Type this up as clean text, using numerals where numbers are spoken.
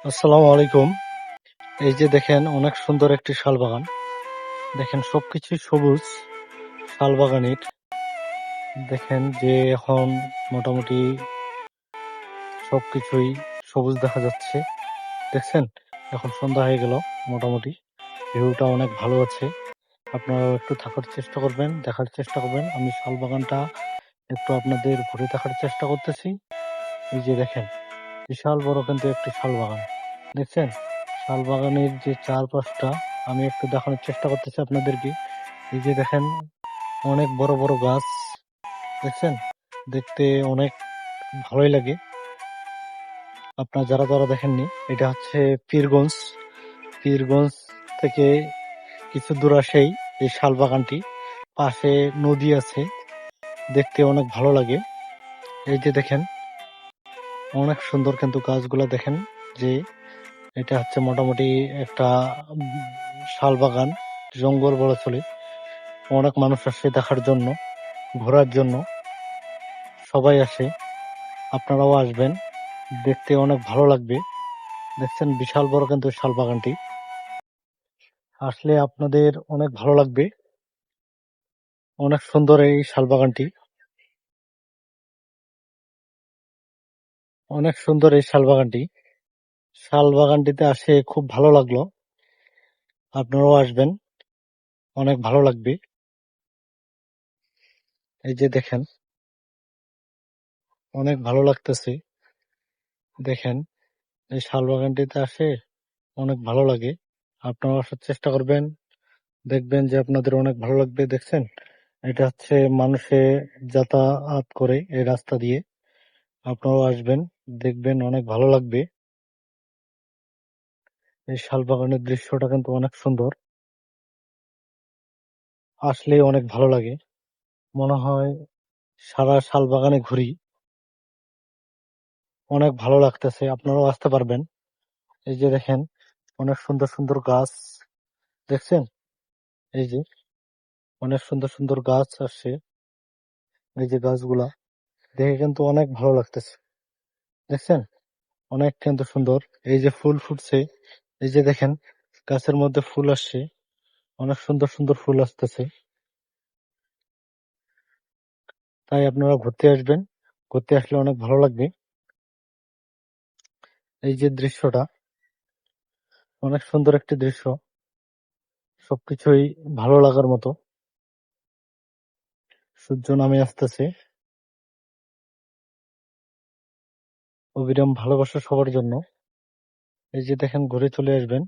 আসসালামু আলাইকুম। এই যে দেখেন অনেক সুন্দর একটি শাল বাগান। দেখেন সবকিছুই সবুজ শাল বাগানের। দেখেন যে এখন মোটামুটি সবকিছুই সবুজ দেখা যাচ্ছে। দেখছেন? এখন সন্ধ্যা হয়ে গেল মোটামুটি। ভিউটা অনেক ভালো আছে। আপনারাও একটু থাকার চেষ্টা করবেন, দেখার চেষ্টা করবেন। আমি শাল বাগানটা একটু আপনাদের ঘুরে দেখার চেষ্টা করতেছি। এই যে দেখেন বিশাল বড় কিন্তু একটি শাল বাগান। দেখছেন? শাল বাগানের যে চারপাশটা আমি একটু দেখানোর চেষ্টা করতেছি আপনাদেরকে। এই যে দেখেন অনেক বড় বড় গাছ। দেখছেন? দেখতে অনেক ভালোই লাগে। আপনারা যারা যারা দেখেননি, এটা হচ্ছে পীরগঞ্জ। পীরগঞ্জ থেকে কিছু দূর আসেই এই শাল বাগানটি। পাশে নদী আছে, দেখতে অনেক ভালো লাগে। এই যে দেখেন অনেক সুন্দর কিন্তু গাছগুলা দেখেন যে এটা হচ্ছে মোটামুটি একটা শাল বাগান, জঙ্গল বলা চলে। অনেক মানুষ আসে দেখার জন্য, ঘোরার জন্য সবাই আসে। আপনারাও আসবেন, দেখতে অনেক ভালো লাগবে। দেখছেন বিশাল বড় কিন্তু শাল বাগানটি। আসলে আপনাদের অনেক ভালো লাগবে। অনেক সুন্দর এই শাল বাগানটি, অনেক সুন্দর এই শাল বাগানটি। শাল বাগানটিতে আসে খুব ভালো লাগলো। আপনারাও আসবেন, অনেক ভালো লাগবে। এই যে দেখেন অনেক ভালো লাগতেছে। দেখেন এই শাল বাগানটিতে আসে অনেক ভালো লাগে। আপনারা আসার চেষ্টা করবেন, দেখবেন যে আপনাদের অনেক ভালো লাগবে। দেখছেন এটা হচ্ছে মানুষে যাতায়াত করে এই রাস্তা দিয়ে। আপনারাও আসবেন, দেখবেন অনেক ভালো লাগবে। এই শাল বাগানের দৃশ্যটা কিন্তু অনেক সুন্দর। আসলেই অনেক ভালো লাগে। মনে হয় সারা শাল বাগানে ঘুরি। অনেক ভালো লাগতেছে। আপনারাও আসতে পারবেন। এই যে দেখেন অনেক সুন্দর সুন্দর গাছ। দেখছেন? এই যে অনেক সুন্দর সুন্দর গাছ আসছে। এই যে গাছগুলা দেখে কিন্তু অনেক ভালো লাগতেছে। দেখছেন? অনেক কিন্তু সুন্দর। এই যে ফুল ফুটছে। এই যে দেখেন গাছের মধ্যে ফুল আসছে। অনেক সুন্দর সুন্দর ফুল আসতেছে। তাই আপনারা ঘুরতে আসবেন। ঘুরতে আসলে অনেক ভালো লাগবে। এই যে দৃশ্যটা অনেক সুন্দর একটি দৃশ্য। সবকিছুই ভালো লাগার মতো। সূর্য নামে আসতেছে। অবিরাম ভালোবাসা সবার জন্য। এই যে দেখেন ঘুরে চলে আসবেন।